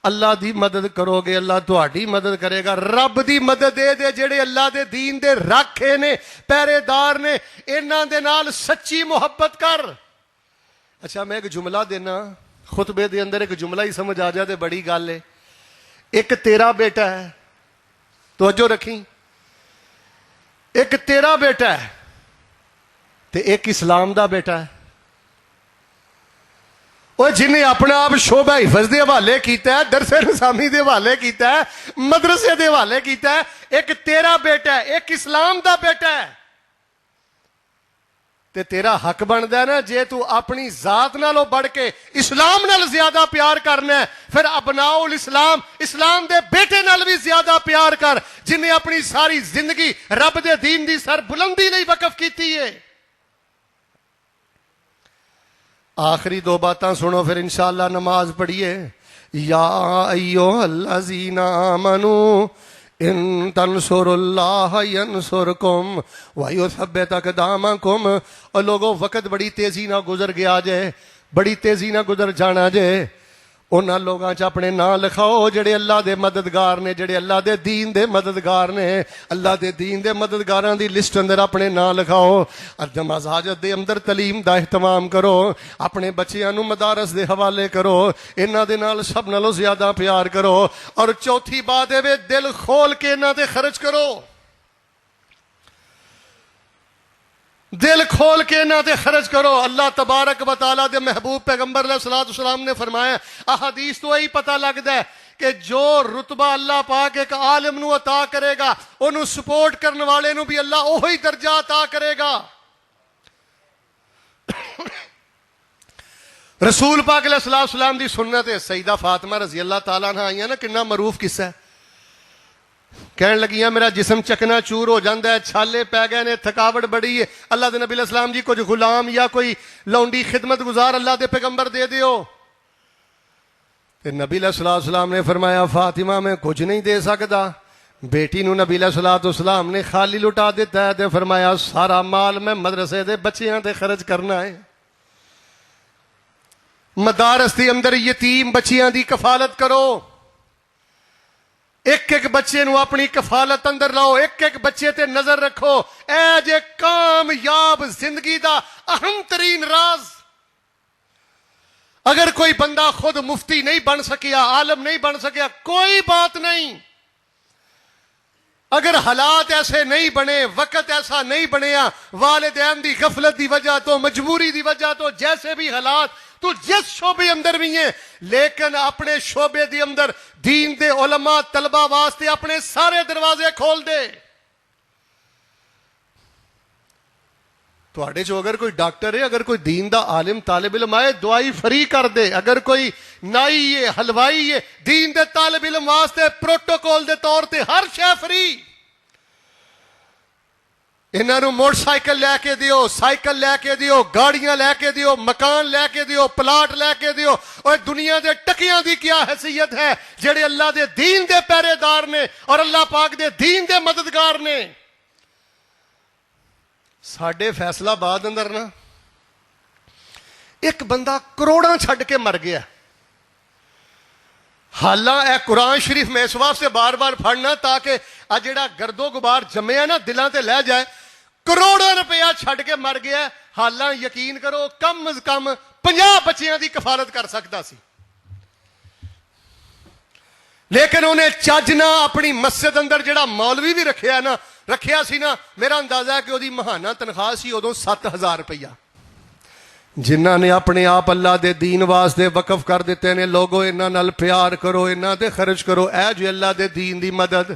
اللہ دی مدد کرو گے اللہ تہاڈی مدد کرے گا۔ رب دی مدد دے جڑے اللہ دے دین دے راکھے نے، پہرے دار نے، انہاں دے نال سچی محبت کر۔ اچھا میں ایک جملہ دینا، خطبے دے اندر ایک جملہ ہی سمجھ آ جائے تے بڑی گل ہے۔ ایک تیرا بیٹا ہے، توجہ رکھیں، ایک تیرا بیٹا ہے تے ایک اسلام دا بیٹا ہے۔ وہ جنہیں اپنا آپ شعبہ حفظ دے حوالے کیتا ہے، درس نظامی دے حوالے کیتا ہے، مدرسے دے حوالے کیتا ہے، ایک تیرا بیٹا ہے، ایک اسلام دا بیٹا ہے، تے تیرا حق بندا ہے نا جے تو اپنی ذات نالوں بڑھ کے اسلام نال زیادہ پیار کرنا ہے، پھر ابناء الاسلام، اسلام دے بیٹے نال بھی زیادہ پیار کر، جنہیں اپنی ساری زندگی رب دے دین دی سر بلندی لئی وقف کیتی ہے۔ آخری دو باتاں سنو پھر انشاءاللہ نماز پڑھیے۔ یا ایھا الذین آمنوا ان تنصروا اللہ ینصرکم ویثبت اقدامکم۔ اور لوگوں وقت بڑی تیزی نہ گزر گیا جے، بڑی تیزی نہ گزر جانا جے، انہاں لوگاں چ اپنے نام لکھاؤ جڑے اللہ دے مددگار نے، جڑے اللہ دے دین دے مددگار نے، اللہ دے دین دے مددگاراں دی لسٹ اندر اپنے نام لکھاؤ۔ نماز حاجت دے اندر تعلیم دا اہتمام کرو، اپنے بچیاں نو مدارس دے حوالے کرو، انہاں دے نال سب نالوں زیادہ پیار کرو۔ اور چوتھی بات ہے دل کھول کے انہاں تے خرچ کرو، دل کھول کے انہاں تے خرچ کرو۔ اللہ تبارک و تعالیٰ دے محبوب پیغمبر علیہ الصلوۃ والسلام نے فرمایا، احادیث تو یہی پتہ لگتا ہے کہ جو رتبہ اللہ پاک ایک عالم نو عطا کرے گا، انہوں سپورٹ کرنے والے نو بھی اللہ وہی درجہ عطا کرے گا۔ رسول پاک علیہ الصلوۃ والسلام دی سنت ہے، سیدہ فاطمہ رضی اللہ تعالیٰ عنہ آئیاں نا، کنا معروف قصہ ہے، کہنے لگیاں میرا جسم چکنا چور ہو جاندہ ہے، چھالے پہ گئے نے، تھکاوٹ بڑی ہے، اللہ دے نبی علیہ السلام جی کچھ غلام یا کوئی لونڈی خدمت گزار اللہ دے پیغمبر دے دیو۔ نبی علیہ السلام نے فرمایا فاطمہ میں کچھ نہیں دے سکتا۔ بیٹی نو نبی علیہ السلام نے خالی لٹا دیتا ہے تے فرمایا سارا مال میں مدرسے دے بچیاں تے خرچ کرنا ہے، مدارس دے اندر یتیم بچیاں دی کفالت کرو، ایک ایک بچے نو اپنی کفالت اندر لاؤ، ایک ایک بچے تے نظر رکھو۔ اے جے کامیاب زندگی دا اہم ترین راز۔ اگر کوئی بندہ خود مفتی نہیں بن سکیا، عالم نہیں بن سکیا، کوئی بات نہیں، اگر حالات ایسے نہیں بنے، وقت ایسا نہیں بنیا، والدین دی غفلت دی وجہ تو، مجبوری دی وجہ تو، جیسے بھی حالات، تو جس شعبے اندر بھی ہیں، لیکن اپنے شعبے دی اندر دین دے علماء طلبہ واسطے اپنے سارے دروازے کھول دے۔ تو اڑے جو اگر کوئی ڈاکٹر ہے، اگر کوئی دین دا عالم طالب علم آئے، دعائی فری کر دے۔ اگر کوئی نائی ہے، حلوائی ہے، دین دے طالب علم واسطے پروٹوکول دے طور تے ہر شے فری۔ انہاں نو موٹر سائیکل لے کے دیو، سائیکل لے کے دیو، گاڑیاں لے کے دیو، مکان لے کے دیو، پلاٹ لے کے دیو۔ اور دنیا دے ٹکیاں دی کیا حیثیت ہے جڑے اللہ دے دین دے پہرے دار نے اور اللہ پاک دے دین دے مددگار نے۔ ساڈے فیصلہ آباد اندر نا ایک بندہ کروڑاں چھڈ کے مر گیا۔ حالانکہ اے قرآن شریف میں اس واسطے بار بار پڑھنا تاکہ جڑا گرد و غبار جمے نا دلاں تے لے جائے۔ ਕਰੋੜਾਂ ਰੁਪਇਆ ਛੱਡ ਕੇ ਮਰ ਗਿਆ। ਹਾਲਾਂ ਯਕੀਨ ਕਰੋ ਕਮ ਅਜ਼ ਕਮ 50 ਬੱਚਿਆਂ ਦੀ ਕਫਾਲਤ ਕਰ ਸਕਦਾ ਸੀ, ਲੇਕਿਨ ਉਹਨੇ ਚੱਜ ਨਾ ਆਪਣੀ ਮਸਜਿਦ ਅੰਦਰ ਜਿਹੜਾ ਮੌਲਵੀ ਵੀ ਰੱਖਿਆ ਸੀ ਨਾ, ਮੇਰਾ ਅੰਦਾਜ਼ਾ ਹੈ ਕਿ ਉਹਦੀ ਮਹਾਨਾ ਤਨਖਾਹ ਸੀ ਉਦੋਂ 7000 ਰੁਪਇਆ। ਜਿਨ੍ਹਾਂ ਨੇ ਆਪਣੇ ਆਪ ਅੱਲਾ ਦੇ ਦੀਨ ਵਾਸਤੇ ਵਕਫ ਕਰ ਦਿੱਤੇ ਨੇ, ਲੋਗੋ ਇਹਨਾਂ ਨਾਲ ਪਿਆਰ ਕਰੋ, ਇਹਨਾਂ ਤੇ ਖਰਚ ਕਰੋ। ਇਹ ਜੇ ਅੱਲਾ ਦੇ ਦੀਨ ਦੀ ਮਦਦ,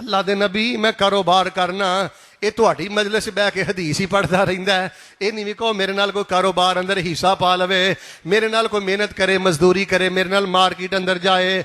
ਅੱਲਾ ਦੇ ਨਬੀ ਮੈਂ ਕਾਰੋਬਾਰ ਕਰਨਾ, ਇਹ ਤੁਹਾਡੀ ਮਜਲਿਸ ਬਹਿ ਕੇ ਹਦੀਸ ਹੀ ਪੜ੍ਹਦਾ ਰਹਿੰਦਾ ਹੈ, ਇਹ ਨਹੀਂ ਵੀ ਕਹੋ ਮੇਰੇ ਨਾਲ ਕੋਈ ਕਾਰੋਬਾਰ ਅੰਦਰ ਹਿੱਸਾ ਪਾ ਲਵੇ, ਮੇਰੇ ਨਾਲ ਕੋਈ ਮਿਹਨਤ ਕਰੇ, ਮਜ਼ਦੂਰੀ ਕਰੇ, ਮੇਰੇ ਨਾਲ ਮਾਰਕੀਟ ਅੰਦਰ ਜਾਏ।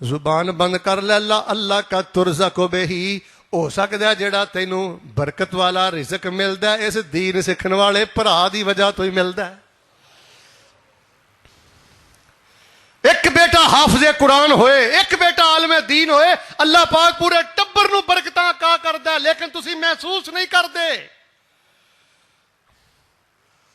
ਜ਼ੁਬਾਨ ਬੰਦ ਕਰ ਲੈ, ਅੱਲਾ ਕਾ ਤੁਰਜ਼ਕੁ ਬਿਹੀ, ਹੋ ਸਕਦਾ ਜਿਹੜਾ ਤੈਨੂੰ ਬਰਕਤ ਵਾਲਾ ਰਿਜ਼ਕ ਮਿਲਦਾ ਇਸ ਦੀਨ ਸਿੱਖਣ ਵਾਲੇ ਭਰਾ ਦੀ ਵਜ੍ਹਾ ਤੋਂ ਹੀ ਮਿਲਦਾ। ਇੱਕ ਬੇਟਾ ਹਾਫਿਜ਼ੇ ਕੁਰਾਨ ਹੋਏ, ਇੱਕ ਬੇਟਾ ਆਲਮੇ ਦੀਨ ਹੋਏ, ਅੱਲਾਹ ਪਾਕ ਪੂਰੇ ਟੱਬਰ ਨੂੰ ਬਰਕਤਾਂ ਅਤਾ ਕਰਦਾ, ਲੇਕਿਨ ਤੁਸੀਂ ਮਹਿਸੂਸ ਨਹੀਂ ਕਰਦੇ।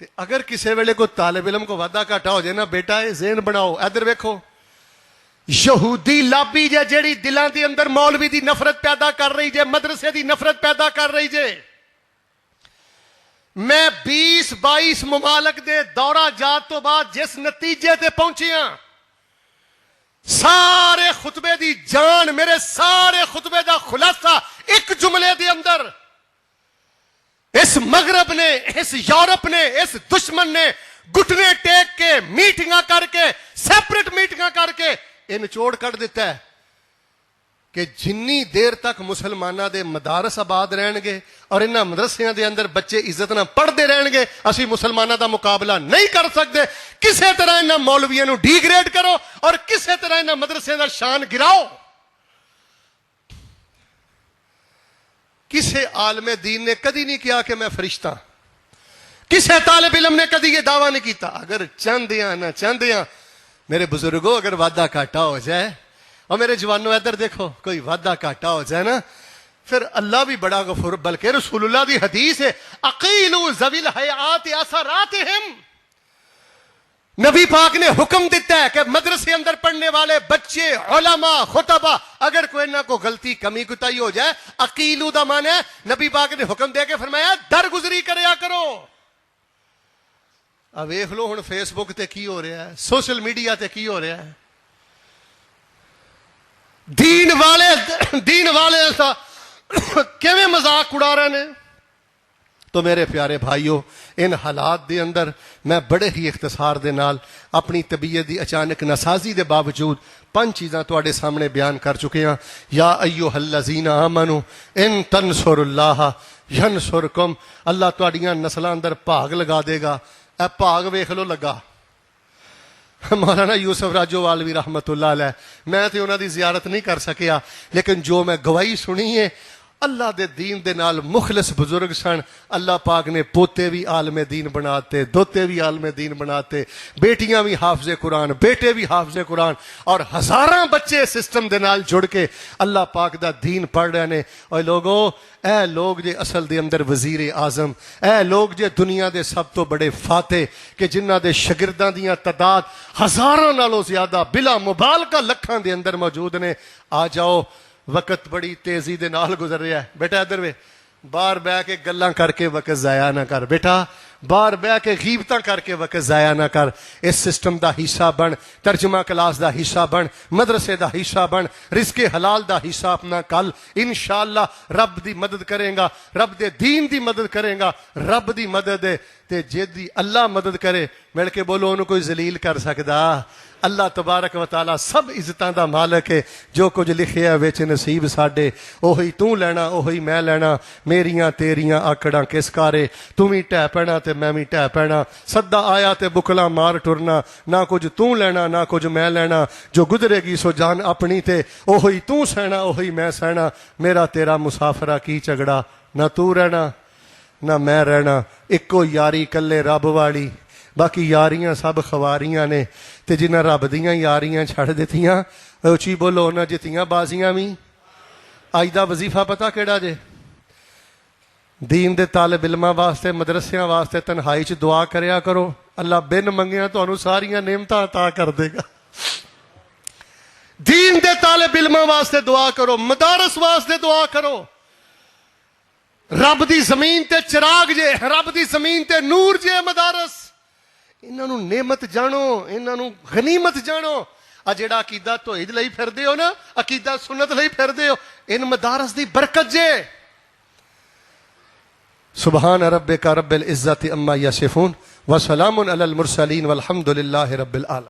تے اگر کسی ویلے کو طالب علم کو وعدہ گھاٹا ہو جائے نا، بیٹا یہ ذہن بناؤ، ادھر ویکھو، یہودی لابی جے جیڑی دلاں دے اندر مولوی دی نفرت پیدا کر رہی جے، مدرسے دی نفرت پیدا کر رہی جے. میں 20-22 ممالک دے دورہ جات تو بعد جس نتیجے تے پہنچیاں، سارے خطبے دی جان، میرے سارے خطبے دا خلاصہ ایک جملے دے اندر، اس مغرب نے، اس یورپ نے، اس دشمن نے گھٹنے ٹیک کے، میٹنگاں کر کے، سیپریٹ میٹنگاں کر کے یہ نچوڑ کر دیتا ہے کہ جنی دیر تک مسلمانہ دے مدارس آباد رہن گے اور انہاں مدرسیاں دے اندر بچے عزت نہ پڑھتے رہن گے، اسی مسلمانہ دا مقابلہ نہیں کر سکتے. کسے طرح انہاں مولویاں نو ڈی گریڈ کرو اور کسے طرح انہاں مدرسے دا شان گراؤ. کسے عالم دین نے کدی نہیں کیا کہ میں فرشتہ، کسے طالب علم نے کدی یہ دعویٰ نہیں کیتا. اگر چاندیاں نہ چاندیاں، میرے بزرگوں، اگر وعدہ گھاٹا ہو جائے، اور میرے جوانوں ادھر دیکھو، کوئی وعدہ گھاٹا ہو جائے نا، پھر اللہ بھی بڑا غفور، بلکہ رسول اللہ دی حدیث ہے، اقیلوا ذوی الحیات اثراتہم. نبی پاک نے حکم دیتا ہے کہ مدرسے اندر پڑھنے والے بچے، علماء، خطبہ، اگر کوئی نہ کوئی غلطی کمی کوتاہی ہو جائے، اقیلو دا معنی ہے نبی پاک نے حکم دے کے فرمایا درگزری کریا کرو. اب ویکھ لو ہن فیس بک تے کی ہو رہا ہے، سوشل میڈیا تے کی ہو رہا ہے. دین والے ایسا کیویں مذاق اڑا رہے ہیں. تو میرے پیارے بھائیو، ان حالات دے اندر میں بڑے ہی اختصار دے نال اپنی طبیعت دی اچانک ناسازی دے باوجود 5 چیزاں تواڈے سامنے بیان کر چکے ہاں. یا ایھا الذین آمنوا ان تنصروا اللہ ینصرکم. اللہ تواڈیاں نسلاں اندر بھاگ لگا دے گا. اے بھاگ ویکھ لو لگا. مولانا یوسف راجو والوی رحمت اللہ علیہ، میں تے انہاں دی زیارت نہیں کر سکیا، لیکن جو میں گواہی سنی ہے، اللہ دے دین دے نال مخلص بزرگ سن. اللہ پاک نے پوتے بھی عالم دین بناتے، دوتے بھی عالم دین بناتے، بیٹیاں بھی حافظ قرآن، بیٹے بھی حافظ قرآن، اور ہزاراں بچے سسٹم دے نال جڑ کے اللہ پاک دا دین پڑھ رہے نے. اور لوگوں، اے لوگ جے اصل دے اندر وزیر اعظم، اے لوگ جے دنیا دے سب تو بڑے فاتح، کہ جنہ دے شاگرداں دیاں تعداد ہزاراں نالوں زیادہ بلا مبالغہ لکھاں دے اندر موجود نے. آ جاؤ، وقت بڑی تیزی دے نال گزر رہا ہے. بیٹا ادھر وے، باہر بہ کے گلاں کر کے وقت ضائع نہ کر. بیٹا باہر بہ کے غیبتاں کر کے وقت ضائع نہ کر. اس سسٹم دا حصہ بن، ترجمہ کلاس دا حصہ بن، مدرسے دا حصہ بن، رزق حلال دا حصہ اپنا کل. انشاءاللہ رب دی مدد کریں گا، رب دے دین دی مدد کریں گا. رب دی مدد ہے تے جدی اللہ مدد کرے، مل کے بولو انہوں کوئی ذلیل کر سکدا. اللہ تبارک و تعالی سب عزتاں دا مالک ہے. جو کچھ لکھیا وچ نصیب ساڈے، اوہی تو لینا، اوہی میں لینا. میریاں تیریاں آکڑاں کس کارے، تو بھی ٹہ پینا تے میں بھی ٹہ پینا. سدا آیا تے بکلا مار ٹرنا، نہ کچھ تو لینا نہ کچھ میں لینا. جو گزرے گی سو جان اپنی تے، اوہی تو سہنا اوہی میں سہنا. میرا تیرا مسافرہ کی جھگڑا، نہ تو رہنا نہ میں رہنا. اکو یاری کلے رب والی، باقی یاریاں سب خواریاں نے. تے جنہ رب دیاں یاریاں چھڑ دیتیاں، اچھی بولو نہ جتیاں بازیاں بھی. اج دا وظیفہ پتہ کیڑا جے؟ دین دے طالب علماں واسطے، مدرسیاں واسطے تنہائی چ دعا کریا کرو. اللہ بن منگیاں تانوں ساریاں نعمتاں عطا کر دے گا. دین دے طالب علماں واسطے دعا کرو، مدارس واسطے دعا کرو. رب دی زمین تے چراغ جے، رب دی زمین تے نور جے مدارس. انہاں نوں نعمت جانو، انہاں نوں غنیمت جانو. آ جڑا عقیدہ توحید لئی پھردے ہو نا، عقیدہ سنت لئی پھردے ہو، ان مدارس دی برکت جے. سبحان ربک رب العزت عما یصفون وسلام علی المرسلین والحمد للہ رب العالمین.